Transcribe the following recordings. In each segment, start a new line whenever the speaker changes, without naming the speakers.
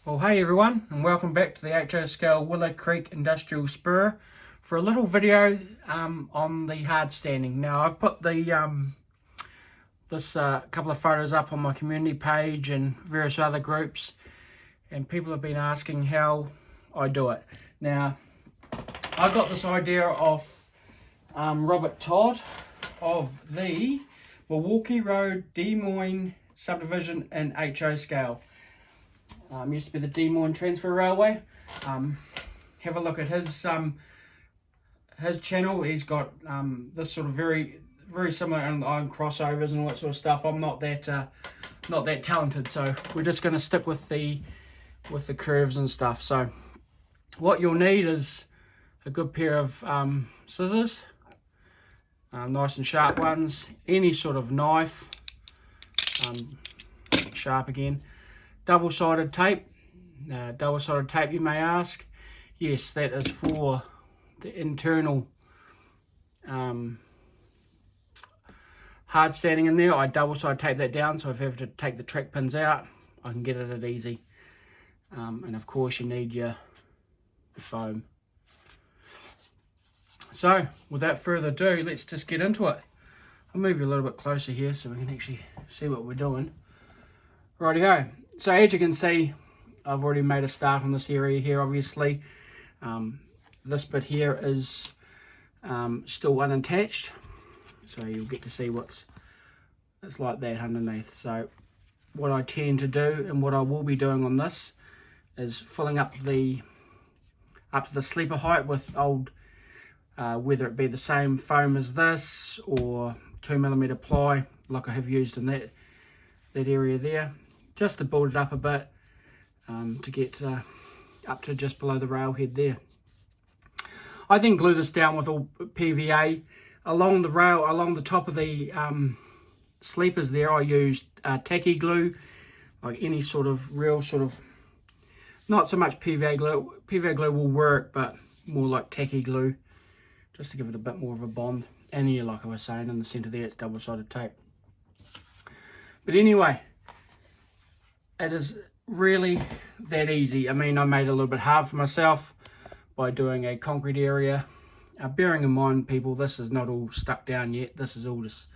Well, hey everyone, and welcome back to the HO Scale Willow Creek Industrial Spur for a little video on the hard standing. Now, I've put the this couple of photos up on my community page and various other groups, and people have been asking how I do it. Now, I got this idea off Robert Todd of the Milwaukee Road Des Moines subdivision in HO Scale. Used to be the Des Moines Transfer Railway. Have a look at his channel. He's got this sort of very similar on crossovers and all that sort of stuff. I'm not that talented, so we're just going to stick with the curves and stuff. So what you'll need is a good pair of scissors, nice and sharp ones. Any sort of knife, sharp again. Double-sided tape. Double-sided tape, you may ask. Yes, that is for the internal hard standing in there. I double-sided tape that down, so if I have to take the track pins out, I can get it at easy. And of course, you need your foam. So, without further ado, let's just get into it. I'll move you a little bit closer here so we can actually see what we're doing. Rightio. So as you can see, I've already made a start on this area here, obviously. This bit here is still unattached, so you'll get to see it's like that underneath. So what I tend to do, and what I will be doing on this, is filling up to the sleeper height with old, whether it be the same foam as this or 2mm ply, like I have used in that area there, just to build it up a bit, to get up to just below the railhead there. I then glue this down with all PVA along the rail, along the top of the sleepers there. I used tacky glue, like any sort of real sort of, not so much PVA glue. PVA glue will work, but more like tacky glue, just to give it a bit more of a bond. And here, like I was saying, in the centre there, it's double-sided tape. But anyway, it is really that easy. I mean, I made it a little bit hard for myself by doing a concrete area. Bearing in mind, people, this is not all stuck down yet. This is all just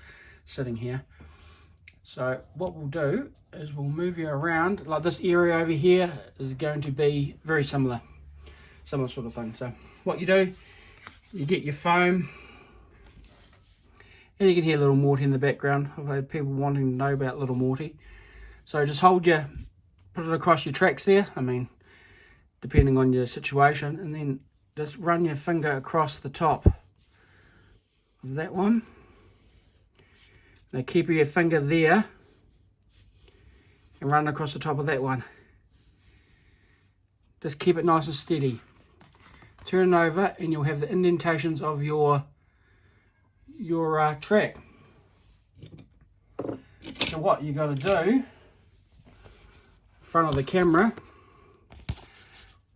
sitting here. So what we'll do is we'll move you around. Like this area over here is going to be very similar sort of thing. So what you do, you get your foam, and you can hear little Morty in the background. I've had people wanting to know about little Morty. So just put it across your tracks there, I mean, depending on your situation, and then just run your finger across the top of that one. Now keep your finger there and run across the top of that one. Just keep it nice and steady. Turn it over and you'll have the indentations of your track. So what you got to do front of the camera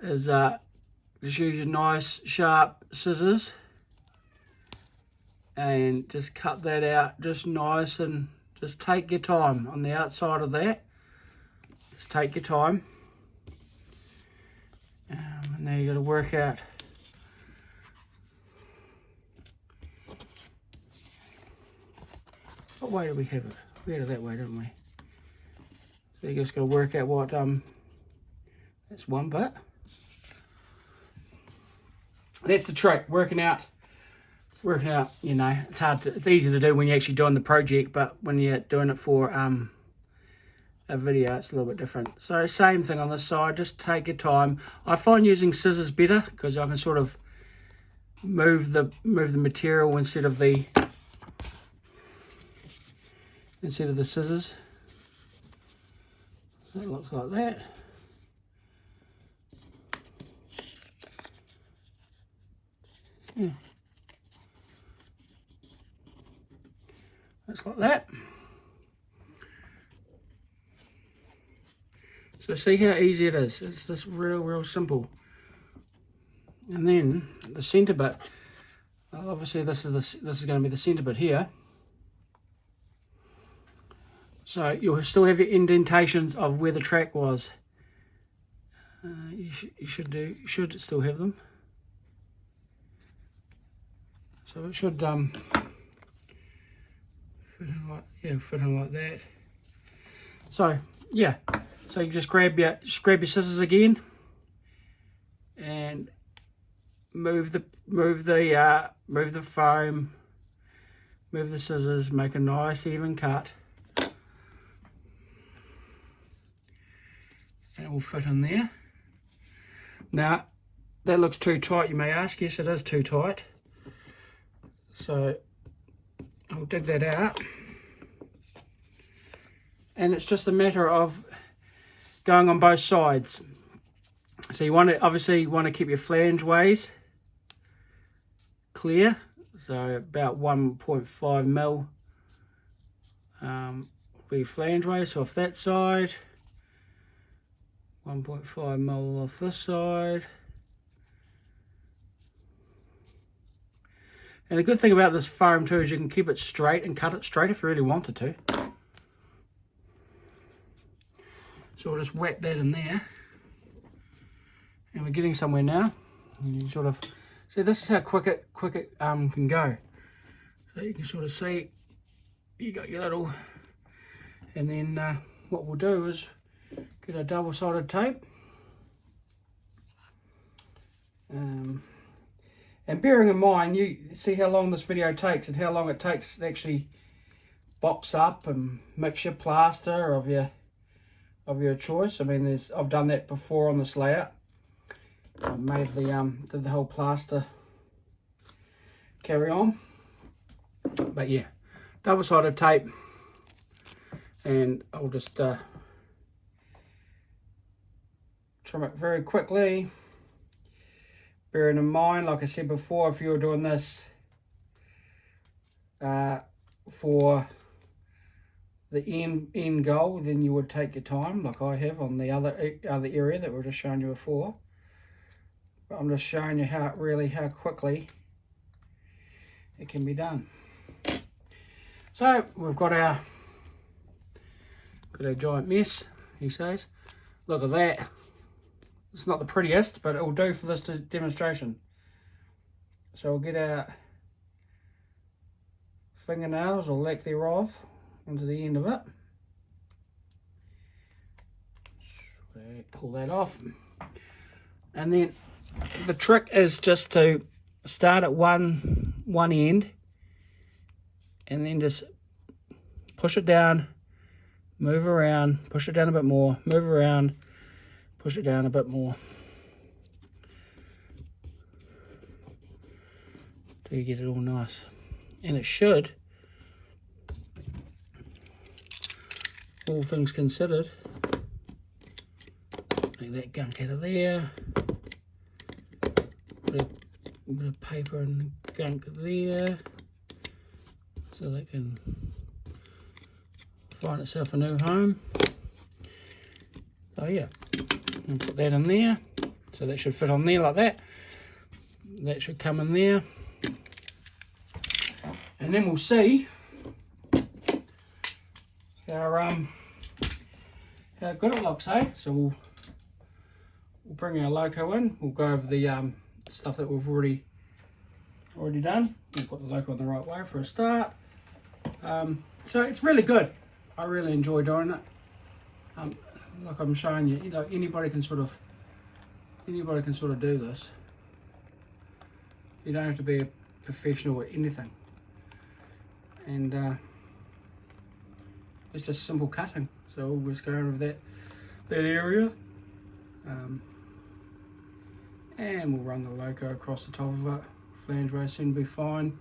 is just use your nice sharp scissors and just cut that out just nice, and just take your time on the outside of that. Just take your time, and now you got to work out what way do we have it. We had it that way, didn't we? So you just got to work out what, that's one bit. That's the trick, working out, you know, it's easy to do when you're actually doing the project, but when you're doing it for a video, it's a little bit different. So same thing on this side, just take your time. I find using scissors better, because I can sort of move the material instead of the scissors. So it looks like that. Yeah. Looks like that. So see how easy it is. It's just real simple. And then the centre bit. Well, obviously this is going to be the centre bit here. So you'll still have your indentations of where the track was. You should still have them. So it should fit in like that. So yeah, so you just grab your scissors again and move the foam, move the scissors, make a nice even cut, and it will fit in there. Now that looks too tight, you may ask. Yes, it is too tight. So I'll dig that out, and it's just a matter of going on both sides. So you obviously want to keep your flange ways clear, so about 1.5 mil will be flange ways. So off that side, 1.5 mil off this side. And the good thing about this foam too is you can keep it straight and cut it straight if you really wanted to. So we'll just whack that in there. And we're getting somewhere now. And you can sort of see, this is how quick it can go. So you can sort of see you got your little, and then what we'll do is get a double-sided tape. And bearing in mind, you see how long this video takes and how long it takes to actually box up and mix your plaster of your choice. I mean, I've done that before on this layout. I made did the whole plaster carry on. But yeah, double-sided tape, and I'll just trim it very quickly. Bearing in mind, like I said before, if you're doing this for the end goal, then you would take your time, like I have on the other area that we were just showing you before. But I'm just showing you how quickly it can be done. So we've got our giant mess, he says. Look at that. It's not the prettiest, but it will do for this demonstration. So we'll get our fingernails, or lack thereof, onto the end of it. So pull that off. And then the trick is just to start at one end, and then just push it down, move around, push it down a bit more, move around, push it down a bit more, till you get it all nice. And it should, all things considered, take that gunk out of there, put a bit of paper and gunk there, so they can find itself a new home. So yeah, and put that in there, so that should fit on there like that. That should come in there, and then we'll see how good it looks, eh? So we'll bring our loco in. We'll go over the stuff that we've already done. We'll put the loco in the right way for a start. So it's really good. I really enjoy doing it. Like I'm showing you, anybody can sort of do this. You don't have to be a professional at anything. And it's just simple cutting. So we'll just go over that area, and we'll run the loco across the top of it. Flange way soon be fine,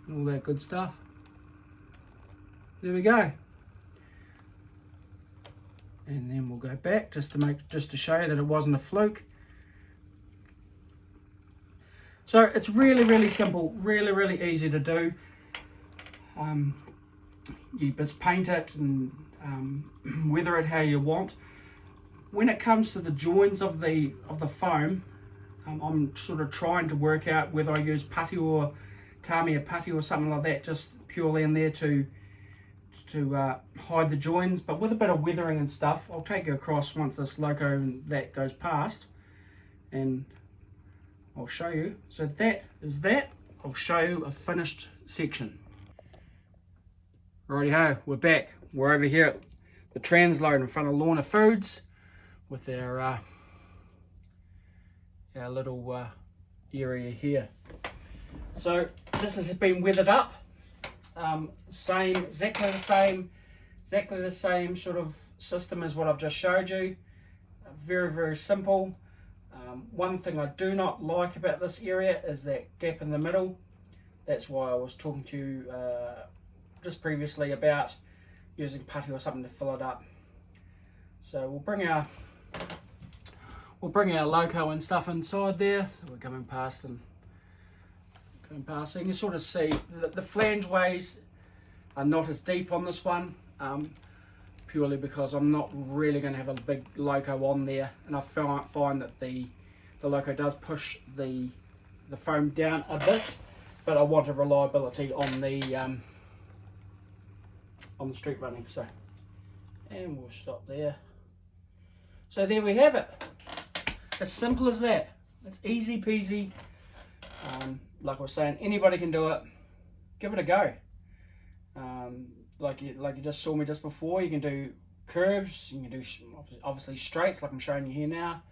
and all that good stuff. There we go. And then we'll go back just to show you that it wasn't a fluke. So it's really simple, really easy to do. You just paint it and weather it how you want. When it comes to the joins of the foam, I'm sort of trying to work out whether I use putty or Tamiya putty or something like that, just purely in there to to hide the joins, but with a bit of weathering and stuff. I'll take you across once this loco and that goes past, and I'll show you. So that is that. I'll show you a finished section. Righty-ho, we're back. We're over here at the transload in front of Lorna Foods with our little area here. So this has been weathered up. Exactly the same sort of system as what I've just showed you. Very, very simple. One thing I do not like about this area is that gap in the middle. That's why I was talking to you just previously about using putty or something to fill it up. So we'll bring our loco and stuff inside there. So we're coming past and so you can sort of see that the flange ways are not as deep on this one, purely because I'm not really going to have a big loco on there, and I find that the loco does push the foam down a bit, but I want a reliability on the street running. So, and we'll stop there. So there we have it. As simple as that. It's easy peasy. Like I was saying, anybody can do it. Give it a go. Like you just saw me just before, you can do curves, you can do obviously straights like I'm showing you here now,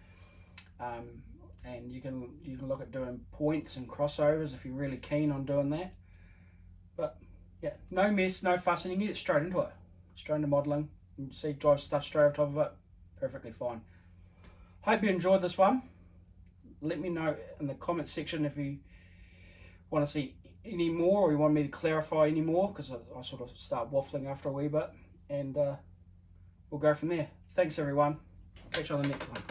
and you can look at doing points and crossovers if you're really keen on doing that. But yeah, no mess, no fuss, and you can get straight into it, straight into modelling. You can see drive stuff straight on top of it, perfectly fine. Hope you enjoyed this one. Let me know in the comment section if you want to see any more, or you want me to clarify any more, because I sort of start waffling after a wee bit, and we'll go from there. Thanks everyone. Catch you on the next one.